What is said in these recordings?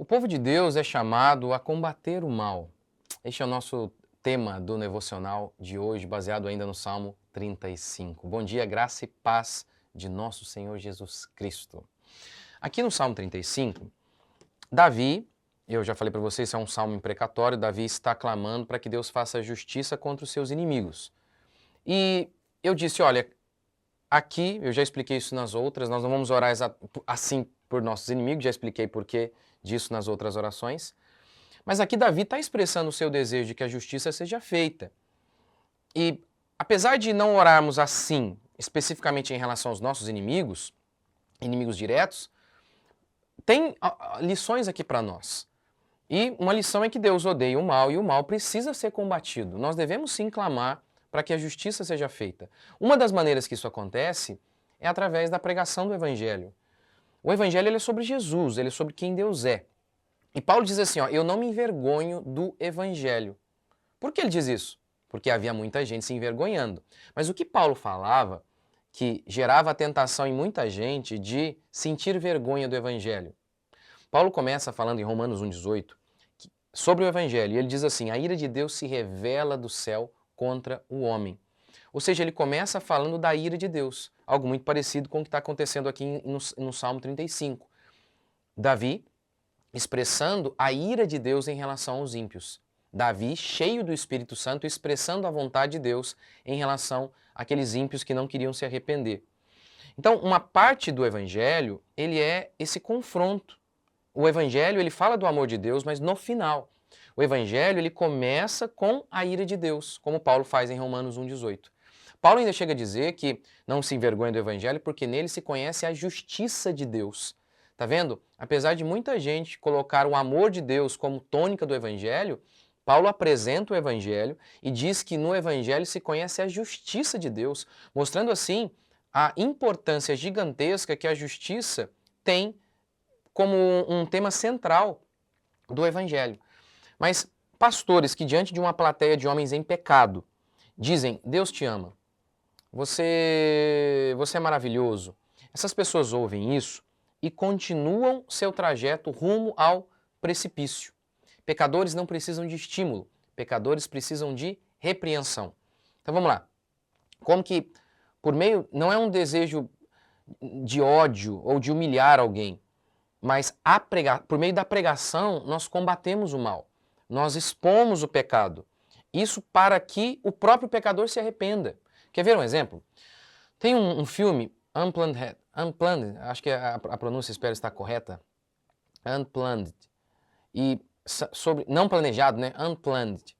O povo de Deus é chamado a combater o mal. Este é o nosso tema do devocional de hoje, baseado ainda no Salmo 35. Bom dia, graça e paz de nosso Senhor Jesus Cristo. Aqui no Salmo 35, Davi, eu já falei para vocês, isso é um salmo imprecatório, Davi está clamando para que Deus faça justiça contra os seus inimigos. E eu disse, olha, aqui, eu já expliquei isso nas outras, nós não vamos orar assim por nossos inimigos, já expliquei por que disso nas outras orações. Mas aqui Davi está expressando o seu desejo de que a justiça seja feita. E apesar de não orarmos assim, especificamente em relação aos nossos inimigos, inimigos diretos, tem lições aqui para nós. E uma lição é que Deus odeia o mal e o mal precisa ser combatido. Nós devemos sim clamar para que a justiça seja feita. Uma das maneiras que isso acontece é através da pregação do Evangelho. O Evangelho ele é sobre Jesus, ele é sobre quem Deus é. E Paulo diz assim, ó, eu não me envergonho do Evangelho. Por que ele diz isso? Porque havia muita gente se envergonhando. Mas o que Paulo falava, que gerava a tentação em muita gente de sentir vergonha do Evangelho. Paulo começa falando em Romanos 1,18 sobre o Evangelho, e ele diz assim, a ira de Deus se revela do céu contra o homem. Ou seja, ele começa falando da ira de Deus, algo muito parecido com o que está acontecendo aqui no Salmo 35. Davi expressando a ira de Deus em relação aos ímpios. Davi, cheio do Espírito Santo, expressando a vontade de Deus em relação àqueles ímpios que não queriam se arrepender. Então, uma parte do Evangelho, ele é esse confronto. O Evangelho, ele fala do amor de Deus, mas no final. O Evangelho, ele começa com a ira de Deus, como Paulo faz em Romanos 1,18. Paulo ainda chega a dizer que não se envergonha do Evangelho porque nele se conhece a justiça de Deus. Tá vendo? Apesar de muita gente colocar o amor de Deus como tônica do Evangelho, Paulo apresenta o Evangelho e diz que no Evangelho se conhece a justiça de Deus, mostrando assim a importância gigantesca que a justiça tem como um tema central do Evangelho. Mas pastores que diante de uma plateia de homens em pecado dizem, Deus te ama, você é maravilhoso. Essas pessoas ouvem isso e continuam seu trajeto rumo ao precipício. Pecadores não precisam de estímulo, pecadores precisam de repreensão. Então vamos lá. Como que, por meio, não é um desejo de ódio ou de humilhar alguém, mas por meio da pregação nós combatemos o mal, nós expomos o pecado. Isso para que o próprio pecador se arrependa. Quer ver um exemplo? Tem um filme, Unplanned, acho que a pronúncia espero estar correta, Unplanned, e sobre, não planejado, né, Unplanned,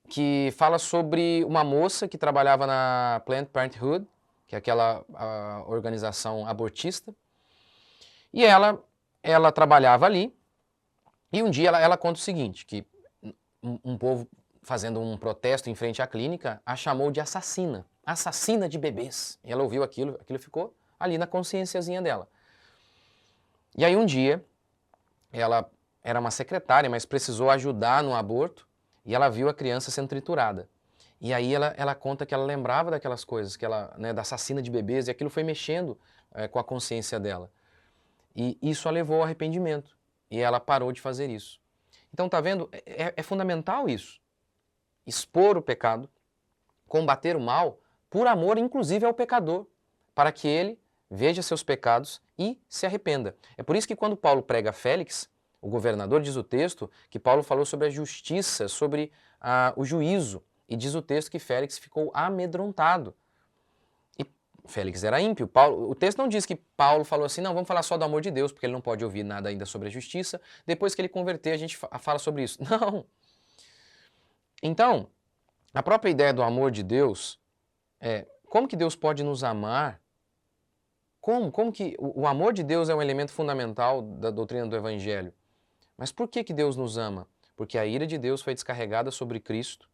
que fala sobre uma moça que trabalhava na Planned Parenthood, que é aquela organização abortista, e ela trabalhava ali, e um dia ela conta o seguinte, que um povo fazendo um protesto em frente à clínica a chamou de assassina de bebês. E ela ouviu aquilo ficou ali na consciênciazinha dela. E aí um dia, ela era uma secretária, mas precisou ajudar no aborto, e ela viu a criança sendo triturada. E aí ela conta que ela lembrava daquelas coisas, que ela, né, da assassina de bebês, e aquilo foi mexendo com a consciência dela. E isso a levou ao arrependimento, e ela parou de fazer isso. Então, tá vendo? É fundamental isso. Expor o pecado, combater o mal, por amor inclusive ao pecador, para que ele veja seus pecados e se arrependa. É por isso que quando Paulo prega a Félix, o governador, diz o texto que Paulo falou sobre a justiça, sobre o juízo, e diz o texto que Félix ficou amedrontado. E Félix era ímpio. O texto não diz que Paulo falou assim, não, vamos falar só do amor de Deus, porque ele não pode ouvir nada ainda sobre a justiça, depois que ele converter a gente fala sobre isso. Não! Então, a própria ideia do amor de Deus como que Deus pode nos amar? Como que o amor de Deus é um elemento fundamental da doutrina do Evangelho? Mas por que Deus nos ama? Porque a ira de Deus foi descarregada sobre Cristo.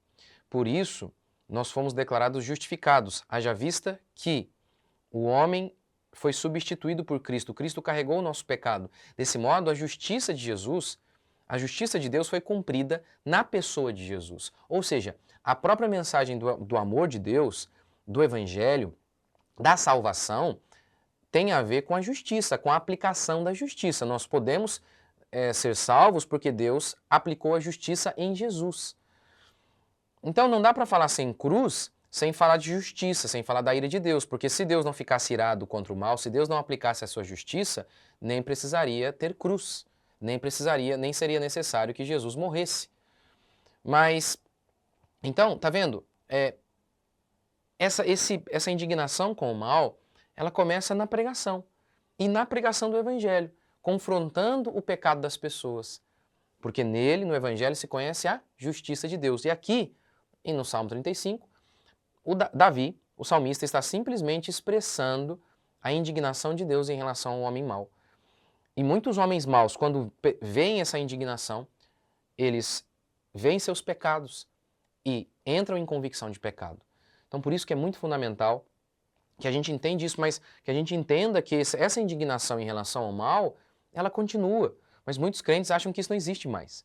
Por isso, nós fomos declarados justificados, haja vista que o homem foi substituído por Cristo. Cristo carregou o nosso pecado. Desse modo, a justiça de Jesus, a justiça de Deus foi cumprida na pessoa de Jesus. Ou seja, a própria mensagem do amor de Deus, do Evangelho, da salvação, tem a ver com a justiça, com a aplicação da justiça. Nós podemos ser salvos porque Deus aplicou a justiça em Jesus. Então não dá para falar sem cruz, sem falar de justiça, sem falar da ira de Deus, porque se Deus não ficasse irado contra o mal, se Deus não aplicasse a sua justiça, nem precisaria ter cruz, nem seria necessário que Jesus morresse. Mas, então, tá vendo? Essa indignação com o mal, ela começa na pregação, e na pregação do Evangelho, confrontando o pecado das pessoas, porque nele, no Evangelho, se conhece a justiça de Deus. E aqui, e no Salmo 35, Davi, o salmista, está simplesmente expressando a indignação de Deus em relação ao homem mau. E muitos homens maus, quando veem essa indignação, eles veem seus pecados e entram em convicção de pecado. Então, por isso que é muito fundamental que a gente entenda isso, mas que a gente entenda que essa indignação em relação ao mal, ela continua. Mas muitos crentes acham que isso não existe mais.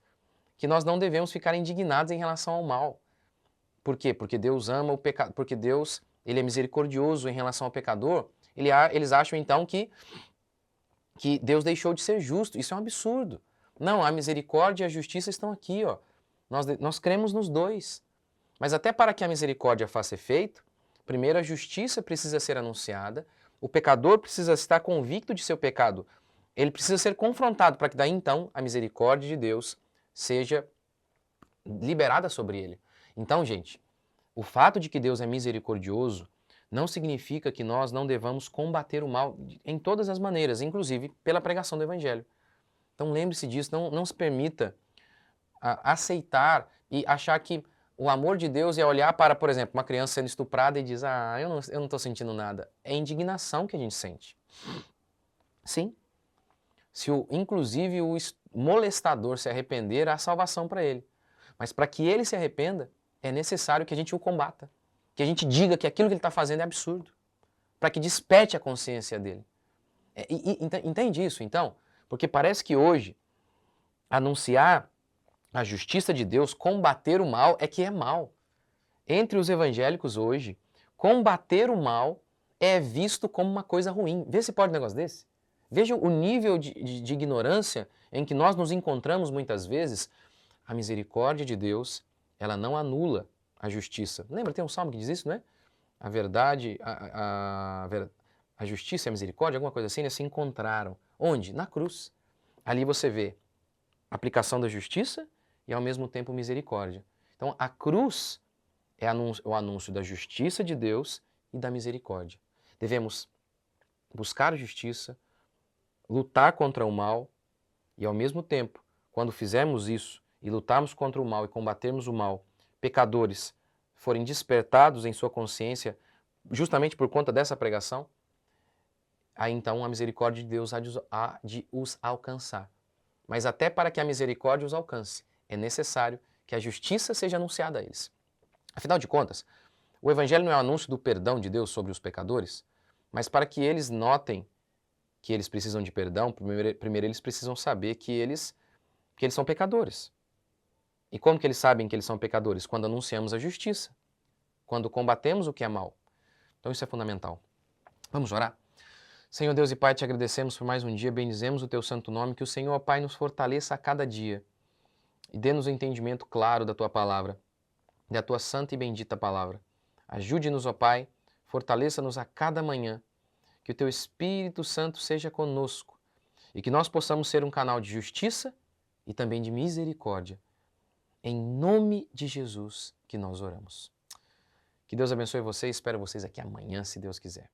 Que nós não devemos ficar indignados em relação ao mal. Por quê? Porque Deus ama o pecado, porque Deus, ele é misericordioso em relação ao pecador. Eles acham então que Deus deixou de ser justo. Isso é um absurdo. Não, a misericórdia e a justiça estão aqui, ó. Nós cremos nos dois. Mas até para que a misericórdia faça efeito, primeiro a justiça precisa ser anunciada, o pecador precisa estar convicto de seu pecado. Ele precisa ser confrontado para que daí então a misericórdia de Deus seja liberada sobre ele. Então, gente, o fato de que Deus é misericordioso não significa que nós não devamos combater o mal em todas as maneiras, inclusive pela pregação do Evangelho. Então lembre-se disso, não se permita aceitar e achar que o amor de Deus é olhar para, por exemplo, uma criança sendo estuprada e diz, eu não estou sentindo nada. É indignação que a gente sente. Sim. Se inclusive o molestador se arrepender, há salvação para ele. Mas para que ele se arrependa, é necessário que a gente o combata. Que a gente diga que aquilo que ele está fazendo é absurdo. Para que desperte a consciência dele. Entende isso, então? Porque parece que hoje, anunciar a justiça de Deus, combater o mal, é que é mal. Entre os evangélicos hoje, combater o mal é visto como uma coisa ruim. Vê se pode um negócio desse. Veja o nível de ignorância em que nós nos encontramos muitas vezes. A misericórdia de Deus, ela não anula a justiça. Lembra, tem um salmo que diz isso, né? A verdade, a justiça e a misericórdia, alguma coisa assim, né? Se encontraram. Onde? Na cruz. Ali você vê a aplicação da justiça e ao mesmo tempo misericórdia. Então a cruz é o anúncio da justiça de Deus e da misericórdia. Devemos buscar a justiça, lutar contra o mal e ao mesmo tempo, quando fizermos isso e lutarmos contra o mal e combatermos o mal, pecadores forem despertados em sua consciência justamente por conta dessa pregação, aí então a misericórdia de Deus há de os alcançar. Mas até para que a misericórdia os alcance, é necessário que a justiça seja anunciada a eles. Afinal de contas, o Evangelho não é o anúncio do perdão de Deus sobre os pecadores, mas para que eles notem que eles precisam de perdão, primeiro eles precisam saber que eles são pecadores. E como que eles sabem que eles são pecadores? Quando anunciamos a justiça, quando combatemos o que é mal. Então isso é fundamental. Vamos orar? Senhor Deus e Pai, te agradecemos por mais um dia, bendizemos o teu santo nome, que o Senhor, Pai, nos fortaleça a cada dia e dê-nos o entendimento claro da tua palavra, da tua santa e bendita palavra. Ajude-nos, ó Pai, fortaleça-nos a cada manhã, que o teu Espírito Santo seja conosco e que nós possamos ser um canal de justiça e também de misericórdia. Em nome de Jesus que nós oramos. Que Deus abençoe vocês, espero vocês aqui amanhã, se Deus quiser.